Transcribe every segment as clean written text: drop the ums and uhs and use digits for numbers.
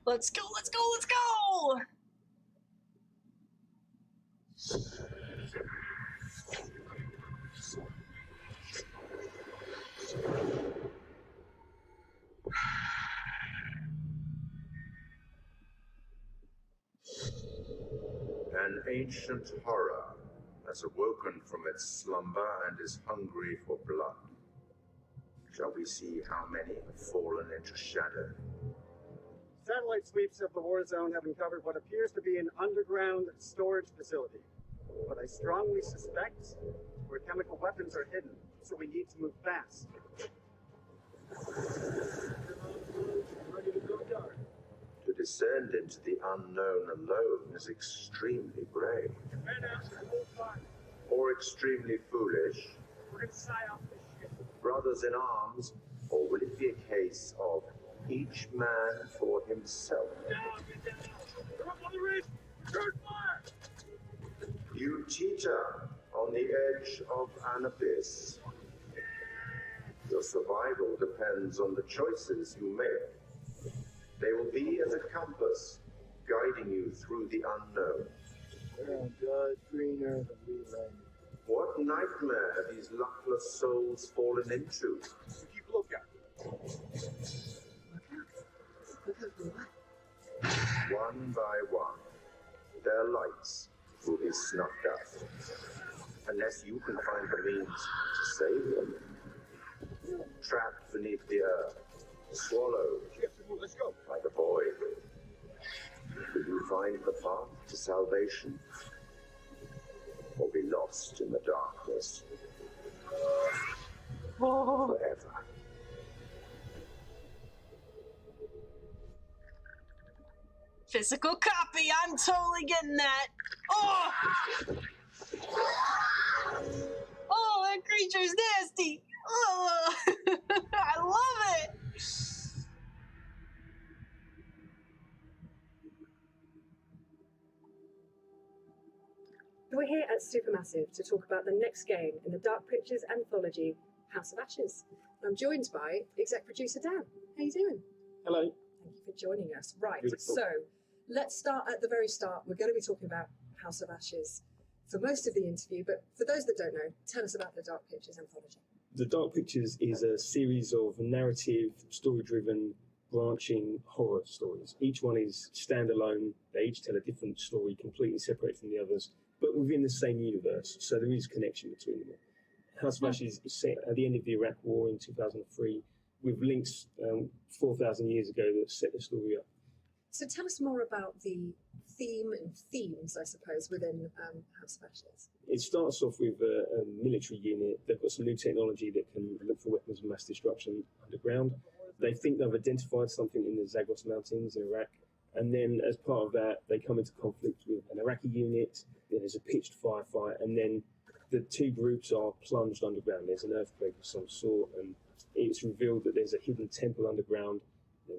Let's go, let's go, let's go! An ancient horror has awoken from its slumber and is hungry for blood. Shall we see how many have fallen into shadow? Satellite sweeps of the war zone have uncovered what appears to be an underground storage facility. But I strongly suspect where chemical weapons are hidden, so we need to move fast. Ready to go dark. To descend into the unknown alone is extremely brave. Men out and hold fire. Or extremely foolish. We're gonna psyop this shit. Brothers in arms, or will it be a case of each man for himself? Down, get down! They're up on the ridge! Return fire! You teeter on the edge of an abyss. Your survival depends on the choices you make. They will be as a compass, guiding you through the unknown. Oh God, greener than we landed. What nightmare have these luckless souls fallen into? Keep a lookout. One by one, their lights will be snuffed out. Unless you can find the means to save them. Trapped beneath the earth, swallowed Let's go. by the void. Will you find the path to salvation? Or be lost in the darkness forever? Physical copy, I'm totally getting that. Oh! Oh, that creature's nasty. Oh, I love it. We're here at Supermassive to talk about the next game in the Dark Pictures anthology, House of Ashes. I'm joined by exec producer Dan. How you doing? Hello. Thank you for joining us. Right, Beautiful. so let's start at the very start. We're going to be talking about House of Ashes for most of the interview, but for those that don't know, tell us about the Dark Pictures anthology. The Dark Pictures is a series of narrative, story-driven, branching horror stories. Each one is standalone. They each tell a different story, completely separate from the others, but within the same universe, so there is connection between them. House of Ashes is set at the end of the Iraq War in 2003, with links 4,000 years ago that set the story up. So tell us more about the theme and themes, I suppose, within House of Ashes. It starts off with a military unit. They've got some new technology that can look for weapons of mass destruction underground. They think they've identified something in the Zagros Mountains in Iraq. And then as part of that, they come into conflict with an Iraqi unit. There's a pitched firefight, and then the two groups are plunged underground. There's an earthquake of some sort, and it's revealed that there's a hidden temple underground,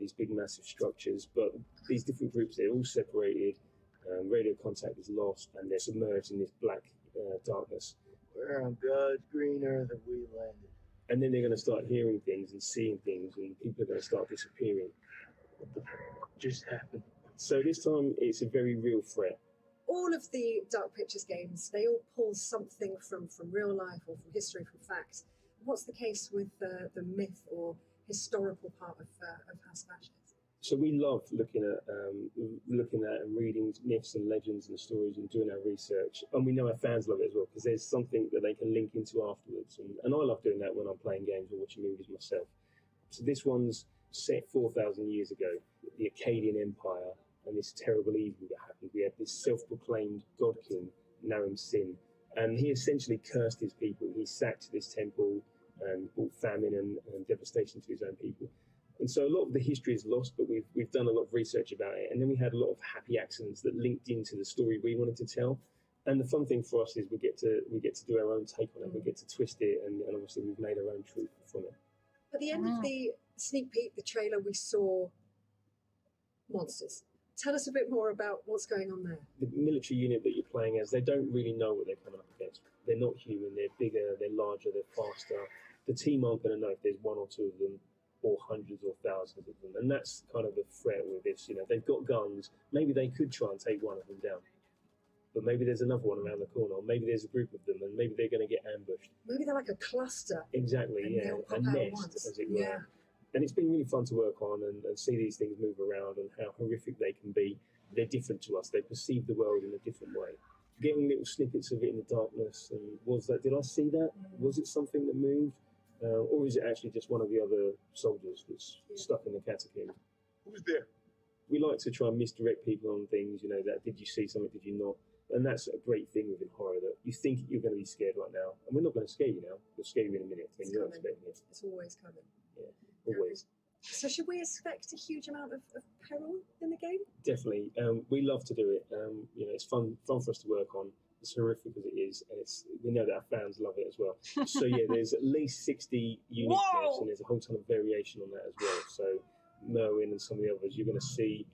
these big massive structures, but these different groups, they're all separated, radio contact is lost, and they're submerged in this black darkness. Where on God's green earth have we landed? And then they're going to start hearing things and seeing things, and people are going to start disappearing. What the fuck just happened? So this time, it's a very real threat. All of the Dark Pictures games, they all pull something from real life or from history, from fact. What's the case with the myth or historical part of House of Ashes? So we love looking at and reading myths and legends and stories and doing our research, and we know our fans love it as well because there's something that they can link into afterwards. And I love doing that when I'm playing games or watching movies myself. So this one's set 4,000 years ago, the Akkadian Empire, and this terrible evil that happened. We had this self-proclaimed god king, Naram Sin, and he essentially cursed his people. He sacked this temple and brought famine and devastation to his own people. And so a lot of the history is lost, but we've done a lot of research about it. And then we had a lot of happy accidents that linked into the story we wanted to tell. And the fun thing for us is we get to do our own take on it. We get to twist it, and obviously we've made our own truth from it. At the end of the sneak peek, the trailer, we saw monsters. Tell us a bit more about what's going on there. The military unit that you're playing as, they don't really know what they're coming up against. They're not human, they're bigger, they're larger, they're faster. The team aren't going to know if there's one or two of them. or hundreds or thousands of them. And that's kind of the threat with this. You know, they've got guns. Maybe they could try and take one of them down. But maybe there's another one around the corner, or maybe there's a group of them, and maybe they're going to get ambushed. Maybe they're like a cluster. Exactly, and yeah, they'll pop a out nest, once. as it were. Yeah. And it's been really fun to work on and see these things move around and how horrific they can be. They're different to us. They perceive the world in a different way. Getting little snippets of it in the darkness, and did I see that? Was it something that moved? Or is it actually just one of the other soldiers that's stuck in the catacomb? Who's there? We like to try and misdirect people on things, you know, that did you see something, did you not? And that's a great thing within horror, that you think you're going to be scared right now, and we're not going to scare you now. We'll scare you in a minute when you're not expecting it. It's always coming. Yeah, always. So should we expect a huge amount of peril in the game? Definitely. We love to do it. You know, it's fun for us to work on. It's horrific as it is, and we know that our fans love it as well. So yeah, there's at least 60 unique deaths, and there's a whole ton of variation on that as well. So Merwin and some of the others, you're going to see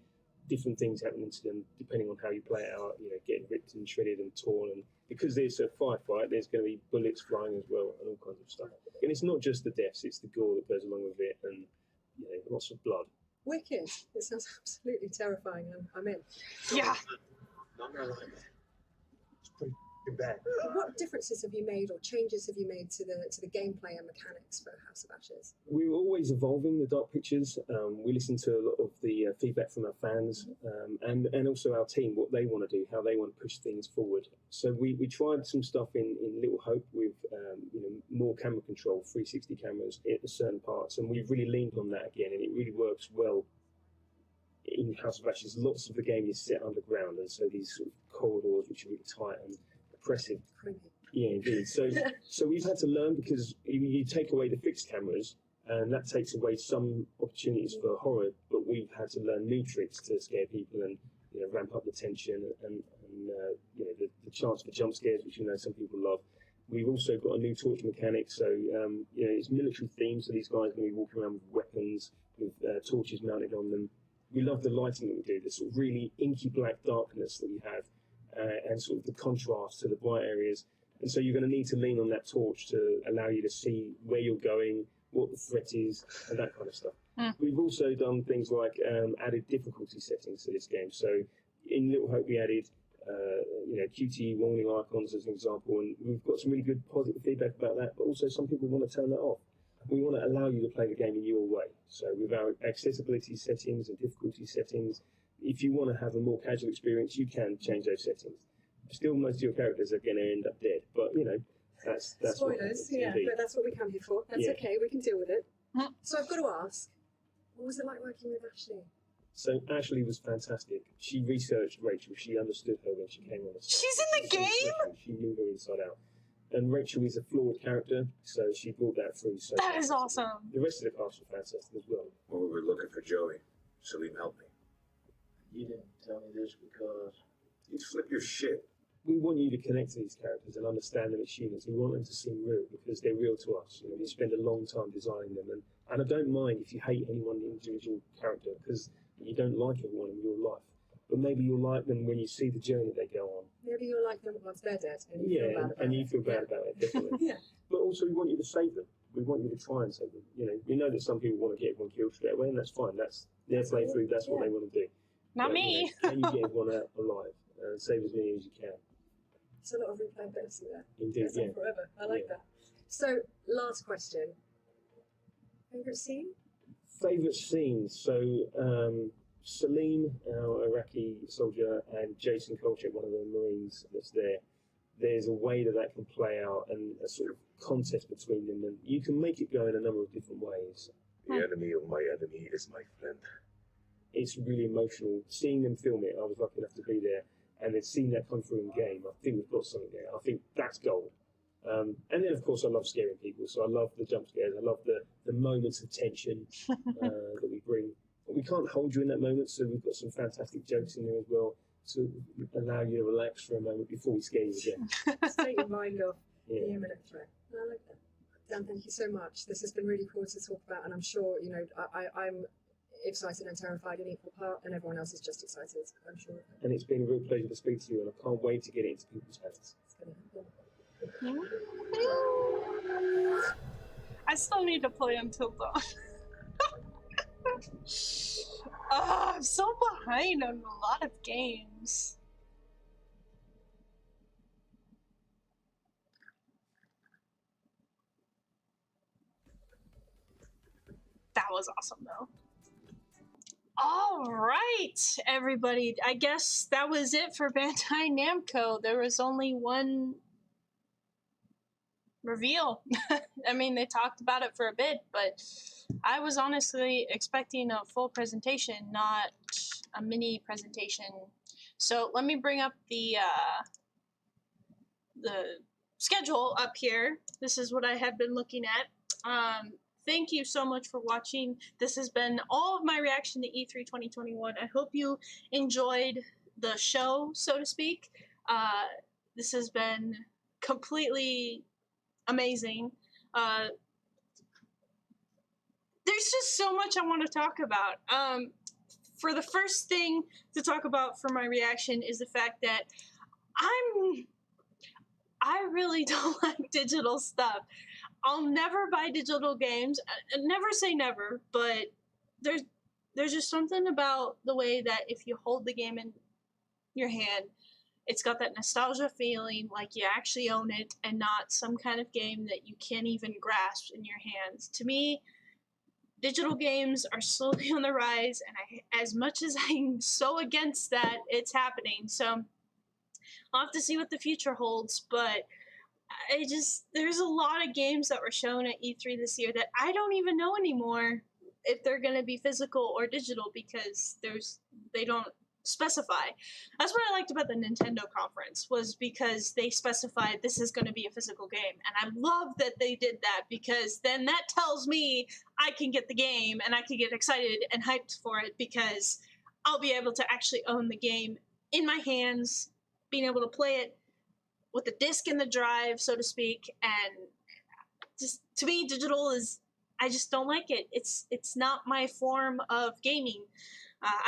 different things happening to them depending on how you play it out. You know, getting ripped and shredded and torn, and because there's a firefight, there's going to be bullets flying as well, and all kinds of stuff. And it's not just the deaths; it's the gore that goes along with it, and you know, lots of blood. Wicked. It sounds absolutely terrifying. I'm in. Yeah. Not gonna lie. It's pretty bad. What differences have you made, or changes have you made to the gameplay and mechanics for House of Ashes? We were always evolving the Dark Pictures. We listened to a lot of the feedback from our fans and also our team, what they want to do, how they want to push things forward. So we tried some stuff in Little Hope with you know, more camera control, 360 cameras at certain parts, and we've really leaned on that again, and it really works well in House of Ashes. Lots of the game is set underground, and so these sort of corridors which are really tight and oppressive. Creepy. Yeah, indeed. So we've had to learn, because you take away the fixed cameras, and that takes away some opportunities for horror. But we've had to learn new tricks to scare people and, you know, ramp up the tension and you know, the chance for jump scares, which, you know, some people love. We've also got a new torch mechanic, so you know, it's military themed. So these guys are going to be walking around with weapons, with torches mounted on them. We love the lighting that we do, the sort of really inky black darkness that we have. And sort of the contrast to the bright areas. And so you're going to need to lean on that torch to allow you to see where you're going, what the threat is, and that kind of stuff. We've also done things like added difficulty settings to this game. So in Little Hope, we added you know, QTE warning icons as an example, and we've got some really good positive feedback about that, but also some people want to turn that off. We want to allow you to play the game in your way. So with our accessibility settings and difficulty settings, if you want to have a more casual experience, you can change those settings. Still, most of your characters are going to end up dead, but you know, that's spoilers. Yeah, indeed. but that's what we come here for. That's Yeah. okay. We can deal with it. So I've got to ask, what was it like working with Ashley? So Ashley was fantastic. She researched Rachel. She understood her when she came on the set. She's in the game? She knew her inside out. And Rachel is a flawed character, so she brought that through. So That is awesome. The rest of the cast were fantastic as well. Well, we were looking for Joey. Salim helped me. You didn't tell me this because You flip your shit. We want you to connect to these characters and understand them as humans. We want them to seem real because they're real to us. You know, we spend a long time designing them, and I don't mind if you hate any one individual character because you don't like everyone in real life. But maybe you'll like them when you see the journey they go on. Maybe you'll like them once they're dead, and you feel bad about and it. you feel bad about it, definitely. Yeah. But also, we want you to save them. We want you to try and save them. You know, we know that some people want to get everyone killed straight away, and that's fine. That's their playthrough. That's what they want to do. Not But, me. You know, can you get everyone out alive and save as many as you can? It's a lot of replayability there. Indeed, Goes yeah. on forever. I like that. So, last question. Favorite scene? Favourite scenes? So, Salim, our Iraqi soldier, and Jason Kolchak, one of the Marines that's there, there's a way that can play out and a sort of contest between them, and you can make it go in a number of different ways. The enemy of my enemy is my friend. It's really emotional. Seeing them film it, I was lucky enough to be there, and then seeing that come through in game, I think we've got something there. I think that's gold. And then, of course, I love scaring people, so I love the jump scares. I love the moments of tension that we bring. But we can't hold you in that moment, so we've got some fantastic jokes in there as well to allow you to relax for a moment before we scare you again. Just take your mind off Yeah. the imminent threat. I like that. Dan, thank you so much. This has been really cool to talk about, and I'm sure, you know, I'm excited and terrified in equal part, and everyone else is just excited, I'm sure. And it's been a real pleasure to speak to you, and I can't wait to get it into people's hands. It's going to happen. I still need to play Until Dawn. Oh, I'm so behind on a lot of games. That was awesome, though. All right, everybody. I guess that was it for Bandai Namco. There was only one reveal. I mean, they talked about it for a bit, but I was honestly expecting a full presentation, not a mini presentation. So let me bring up the schedule up here. This is what I had been looking at. Thank you so much for watching. This has been all of my reaction to E3 2021. I hope you enjoyed the show, so to speak. This has been completely amazing. There's just so much I want to talk about. For the first thing to talk about for my reaction is the fact that I really don't like digital stuff. I'll never buy digital games. Never say never, but there's just something about the way that if you hold the game in your hand, it's got that nostalgia feeling like you actually own it and not some kind of game that you can't even grasp in your hands. To me, digital games are slowly on the rise, and as much as I'm so against that, it's happening. So I'll have to see what the future holds, but there's a lot of games that were shown at E3 this year that I don't even know anymore if they're going to be physical or digital because they don't specify. That's what I liked about the Nintendo conference, was because they specified this is going to be a physical game. And I love that they did that, because then that tells me I can get the game and I can get excited and hyped for it, because I'll be able to actually own the game in my hands, being able to play it with the disc and the drive, so to speak. And just, to me, digital is, I just don't like it. It's not my form of gaming.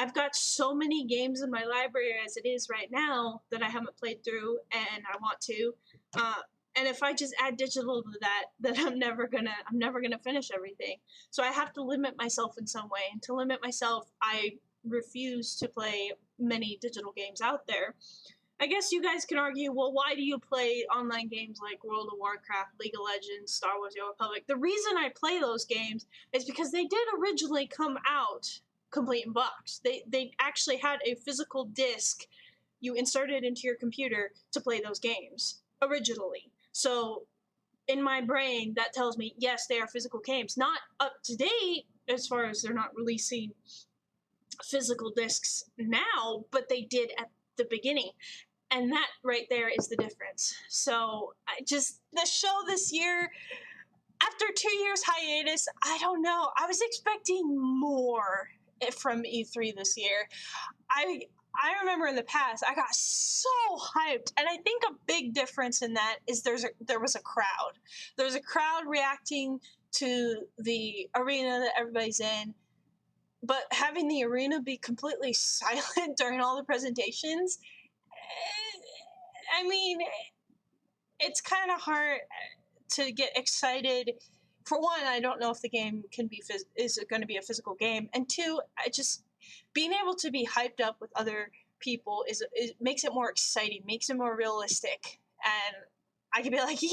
I've got so many games in my library as it is right now that I haven't played through, and I want to. And if I just add digital to that, then I'm never gonna finish everything. So I have to limit myself in some way. And to limit myself, I refuse to play many digital games out there. I guess you guys can argue, well, why do you play online games like World of Warcraft, League of Legends, Star Wars: The Old Republic? The reason I play those games is because they did originally come out complete in box. They actually had a physical disc you inserted into your computer to play those games originally. So in my brain, that tells me, yes, they are physical games. Not up to date as far as they're not releasing physical discs now, but they did at the beginning. And that right there is the difference. So the show this year, after 2 years hiatus, I don't know. I was expecting more from E3 this year. I remember in the past, I got so hyped. And I think a big difference in that is there was a crowd. There's a crowd reacting to the arena that everybody's in. But having the arena be completely silent during all the presentations, I mean, it's kind of hard to get excited. For one, I don't know if the game is going to be a physical game, and two, being able to be hyped up with other people makes it more exciting, makes it more realistic, and I can be like, yeah,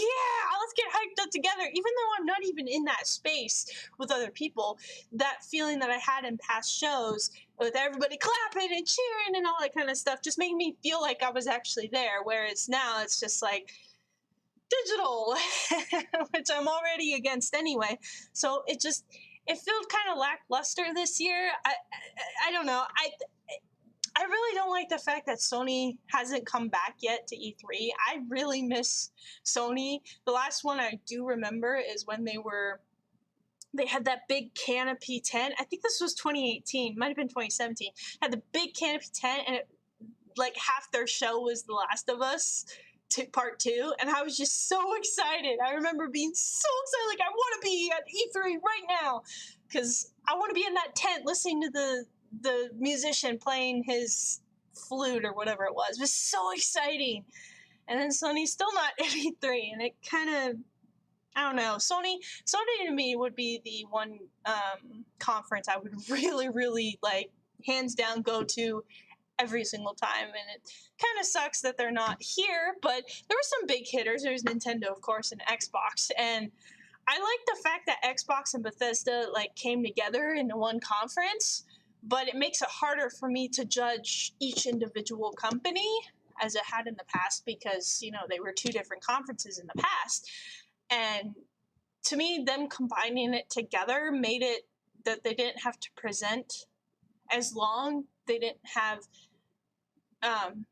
let's get hyped up together, even though I'm not even in that space with other people. That feeling that I had in past shows with everybody clapping and cheering and all that kind of stuff just made me feel like I was actually there, whereas now it's just like digital, which I'm already against anyway. So it felt kind of lackluster this year. I don't know. I really don't like the fact that Sony hasn't come back yet to E3. I really miss Sony. The last one I do remember is when they had that big canopy tent. I think this was 2018, might have been 2017. Had the big canopy tent, and like half their show was The Last of Us Part 2, and I was just so excited. I remember being so excited, like I want to be at E3 right now, because I want to be in that tent listening to the musician playing his flute or whatever it was. It was so exciting. And then Sony's still not at E3, and it kind of I don't know. Sony to me would be the one conference I would really, really like, hands down, go to every single time. And it kind of sucks that they're not here, but there were some big hitters. There's Nintendo, of course, and Xbox. And I like the fact that Xbox and Bethesda like came together into one conference, but it makes it harder for me to judge each individual company as it had in the past, because, you know, they were two different conferences in the past. And to me, them combining it together made it that they didn't have to present as long. They didn't have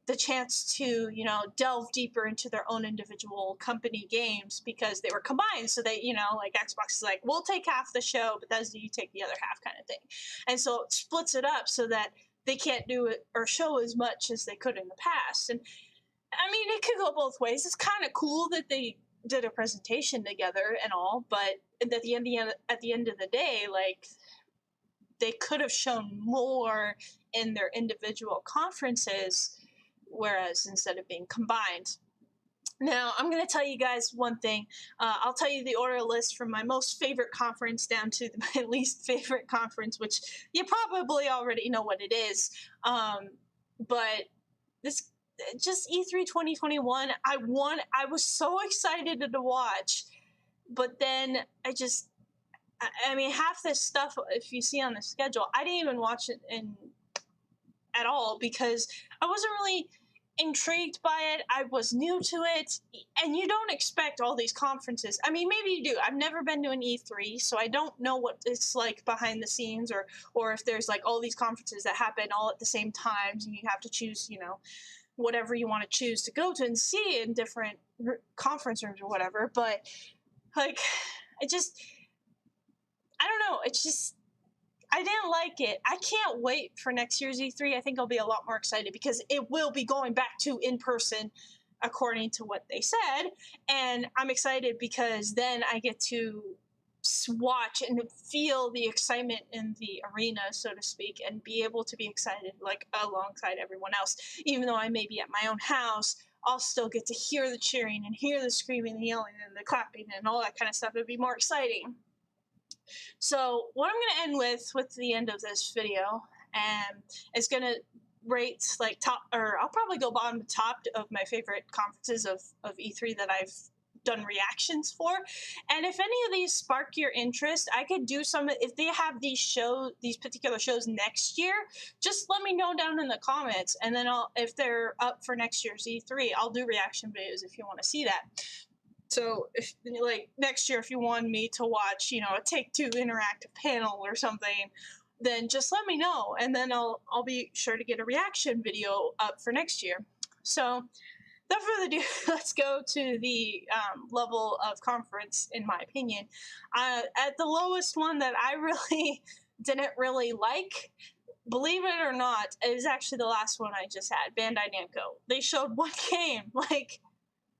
the chance to, you know, delve deeper into their own individual company games, because they were combined. So they, you know, like Xbox is like, we'll take half the show, Bethesda, you take the other half, kind of thing. And so it splits it up so that they can't do it or show as much as they could in the past. And I mean, it could go both ways. It's kind of cool that they did a presentation together and all, but at the end of the day, like, they could have shown more in their individual conferences, whereas instead of being combined. Now, I'm going to tell you guys one thing. I'll tell you the order list from my most favorite conference down to my least favorite conference, which you probably already know what it is. But this, just E3 2021, I was so excited to watch, but then I mean, half this stuff, if you see on the schedule, I didn't even watch it at all, because I wasn't really intrigued by it. I was new to it, and you don't expect all these conferences. I mean, maybe you do. I've never been to an E3, so I don't know what it's like behind the scenes, or if there's like all these conferences that happen all at the same times, and you have to choose, you know, whatever you want to choose to go to and see in different conference rooms or whatever. But like, I don't know. It's just, I didn't like it. I can't wait for next year's E3. I think I'll be a lot more excited, because it will be going back to in person, according to what they said. And I'm excited because then I get to watch and feel the excitement in the arena, so to speak, and be able to be excited like alongside everyone else. Even though I may be at my own house, I'll still get to hear the cheering and hear the screaming and yelling and the clapping and all that kind of stuff. It'd be more exciting. So what I'm going to end with the end of this video, and it's going to rate like top, or I'll probably go bottom to top of my favorite conferences of E3 that I've done reactions for. And if any of these spark your interest, I could do some, if they have these particular shows next year, just let me know down in the comments, and then if they're up for next year's E3, I'll do reaction videos if you want to see that. So, if like next year, if you want me to watch, you know, a Take-Two interactive panel or something, then just let me know, and then I'll be sure to get a reaction video up for next year. So, without further ado, let's go to the level of conference, in my opinion. At the lowest one that I really didn't really like, believe it or not, it was actually the last one I just had, Bandai Namco. They showed one game, like.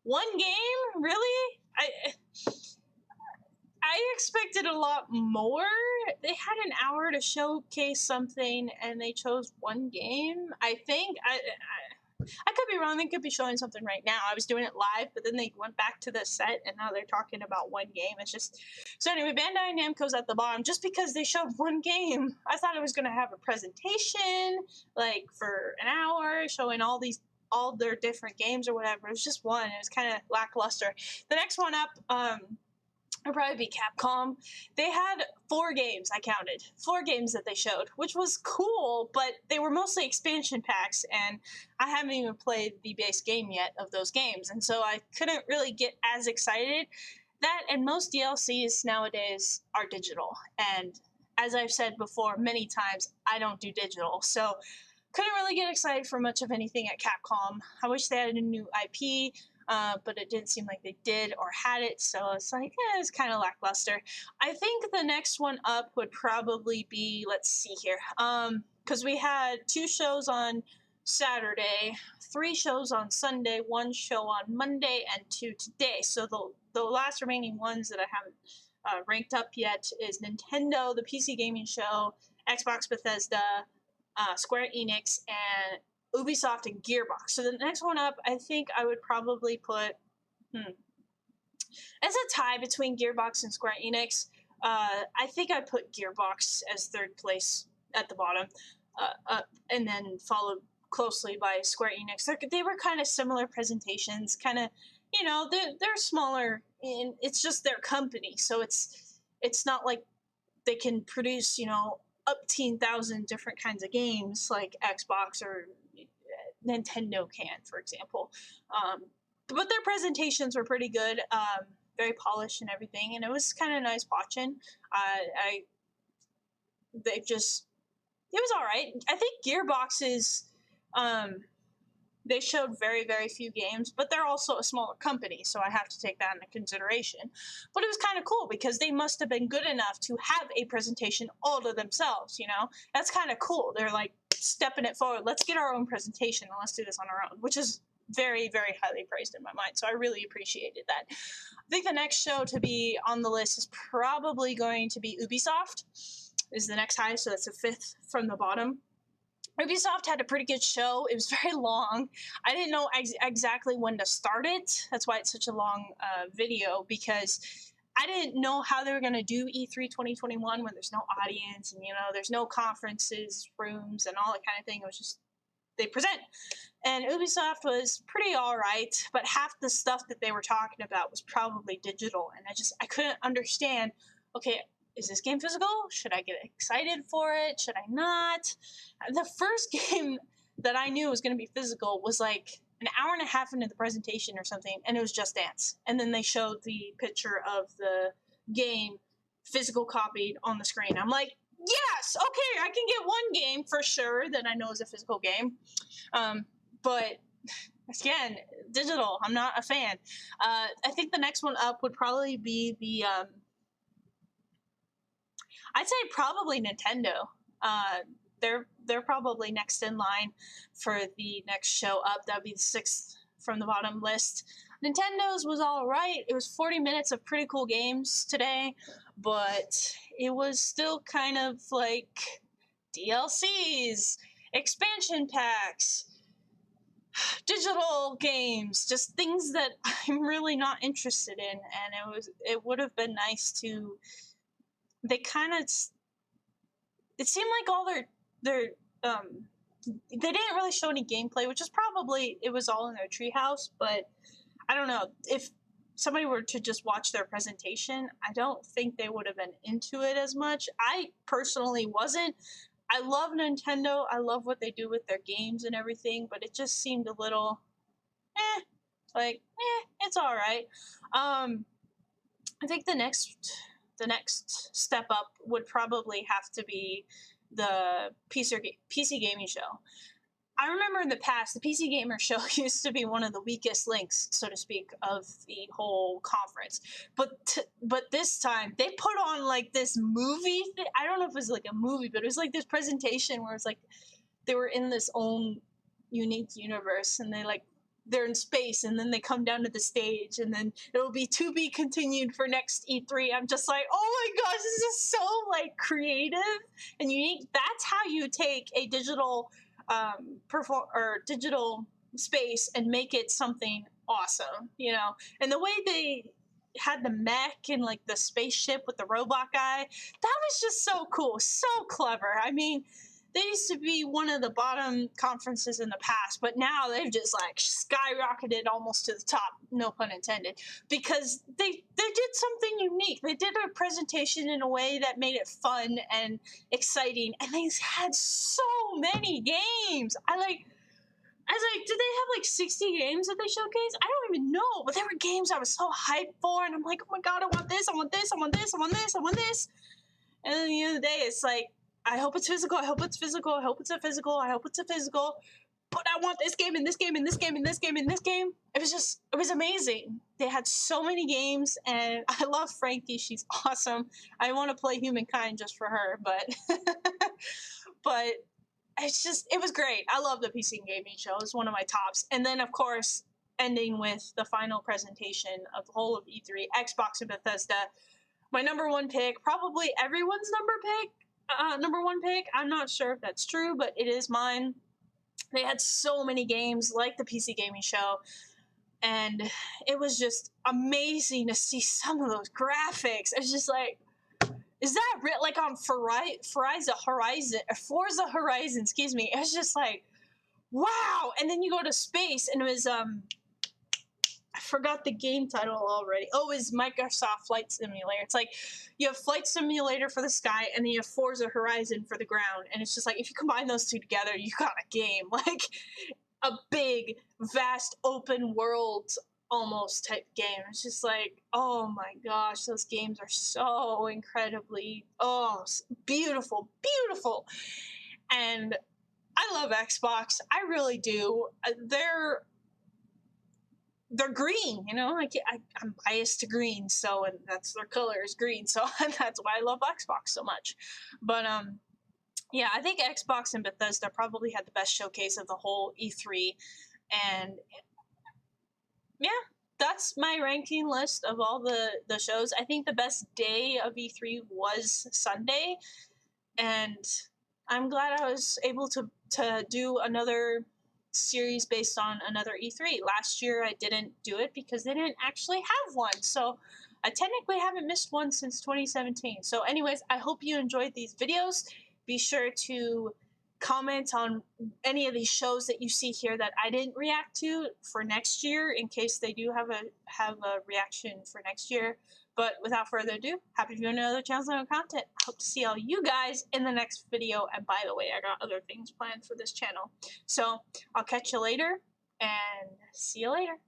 One game? Really? I expected a lot more. They had an hour to showcase something, and they chose one game. I think I could be wrong. They could be showing something right now. I was doing it live, but then they went back to the set, and now they're talking about one game. It's just so anyway. Bandai Namco's at the bottom just because they showed one game. I thought it was going to have a presentation like for an hour showing all their different games or whatever. It was just one. It was kind of lackluster. The next one up would probably be Capcom. They had 4 games, I counted. 4 games that they showed, which was cool, but they were mostly expansion packs, and I haven't even played the base game yet of those games, and so I couldn't really get as excited. That and most DLCs nowadays are digital, and as I've said before many times, I don't do digital, so couldn't really get excited for much of anything at Capcom. I wish they had a new IP, but it didn't seem like they did or had it, so it's like, it's kind of lackluster. I think the next one up would probably be, let's see here, because we had 2 shows on Saturday, 3 shows on Sunday, 1 show on Monday, and 2 today. So the last remaining ones that I haven't ranked up yet is Nintendo, the PC gaming show, Xbox, Bethesda, Square Enix, and Ubisoft and Gearbox. So the next one up, I think I would probably put, It's a tie between Gearbox and Square Enix. I think I put Gearbox as third place at the bottom, and then followed closely by Square Enix. They were kind of similar presentations, kind of, you know, they're smaller, and it's just their company, so it's not like they can produce, you know, up 10,000 different kinds of games like Xbox or Nintendo can, for example. But their presentations were pretty good, very polished and everything, and it was kind of nice watching. It was all right. I think Gearbox is, they showed very, very few games, but they're also a smaller company, so I have to take that into consideration. But it was kind of cool because they must have been good enough to have a presentation all to themselves, you know? That's kind of cool. They're like stepping it forward. Let's get our own presentation and let's do this on our own, which is very, very highly praised in my mind. So I really appreciated that. I think the next show to be on the list is probably going to be Ubisoft, is the next highest, so that's the fifth from the bottom. Ubisoft had a pretty good show. It was very long. I didn't know exactly when to start it. That's why it's such a long video, because I didn't know how they were going to do E3 2021 when there's no audience and, you know, there's no conferences, rooms, and all that kind of thing. It was just, they present. And Ubisoft was pretty all right, but half the stuff that they were talking about was probably digital. And I couldn't understand, okay, is this game physical? Should I get excited for it? Should I not? The first game that I knew was going to be physical was like an hour and a half into the presentation or something, and it was Just Dance. And then they showed the picture of the game physical copied on the screen. I'm like, yes, okay, I can get one game for sure that I know is a physical game. But again, digital, I'm not a fan. I think the next one up would probably be the... I'd say probably Nintendo. They're probably next in line for the next show up. That'd be the sixth from the bottom list. Nintendo's was all right. It was 40 minutes of pretty cool games today, but it was still kind of like DLCs, expansion packs, digital games, just things that I'm really not interested in. And it would have been nice to... They kind of, it seemed like all they didn't really show any gameplay, which is probably, it was all in their treehouse, but I don't know, if somebody were to just watch their presentation, I don't think they would have been into it as much. I personally wasn't. I love Nintendo, I love what they do with their games and everything, but it just seemed a little, it's all right. I think the next step up would probably have to be the PC gaming show. I remember in the past, the PC Gamer Show used to be one of the weakest links, so to speak, of the whole conference. But this time, they put on like this movie. I don't know if it was like a movie, but it was like this presentation where it's like they were in this own unique universe, and they're in space, and then they come down to the stage, and then it'll be to be continued for next E3. I'm just like, oh my gosh, this is so like creative and unique. That's how you take a digital digital space and make it something awesome, you know. And the way they had the mech and like the spaceship with the robot guy, that was just so cool, so clever. I mean, they used to be one of the bottom conferences in the past, but now they've just like skyrocketed almost to the top, no pun intended, because they did something unique. They did a presentation in a way that made it fun and exciting, and they had so many games. I was like, did they have like 60 games that they showcased? I don't even know, but there were games I was so hyped for, and I'm like, oh my god, I want this, I want this, I want this, I want this, I want this. And then at the end of the day, it's like, I hope it's physical, I hope it's physical, I hope it's a physical, I hope it's a physical, but I want this game and this game and this game and this game and this game. It was amazing. They had so many games, and I love Frankie. She's awesome. I want to play Humankind just for her, but but it was great. I love the PC Gaming Show. It's one of my tops. And then, of course, ending with the final presentation of the whole of E3, Xbox and Bethesda. My number one pick, probably everyone's number one pick. I'm not sure if that's true, but it is mine. They had so many games like the PC Gaming Show. and it was just amazing to see some of those graphics. It's just like, is that real? Like on Forza Horizon, excuse me. It was just like, wow. And then you go to space, and it was I forgot the game title already. Oh, it's Microsoft Flight Simulator. It's like you have Flight Simulator for the sky, and then you have Forza Horizon for the ground. And it's just like, if you combine those two together, you got a game. Like a big, vast, open world almost type game. It's just like, oh my gosh, those games are so incredibly, beautiful, beautiful. And I love Xbox. I really do. They're green, you know. I'm biased to green, so, and that's their color is green, so that's why I love Xbox so much. But yeah, I think Xbox and Bethesda probably had the best showcase of the whole E3, and yeah, that's my ranking list of all the shows. I think the best day of E3 was Sunday, and I'm glad I was able to do another series based on another E3. Last year I didn't do it because they didn't actually have one, so I technically haven't missed one since 2017. So anyways, I hope you enjoyed these videos. Be sure to comment on any of these shows that you see here that I didn't react to for next year, in case they do have a reaction for next year. But without further ado, happy viewing other channels and content. I hope to see all you guys in the next video. And by the way, I got other things planned for this channel. So I'll catch you later, and see you later.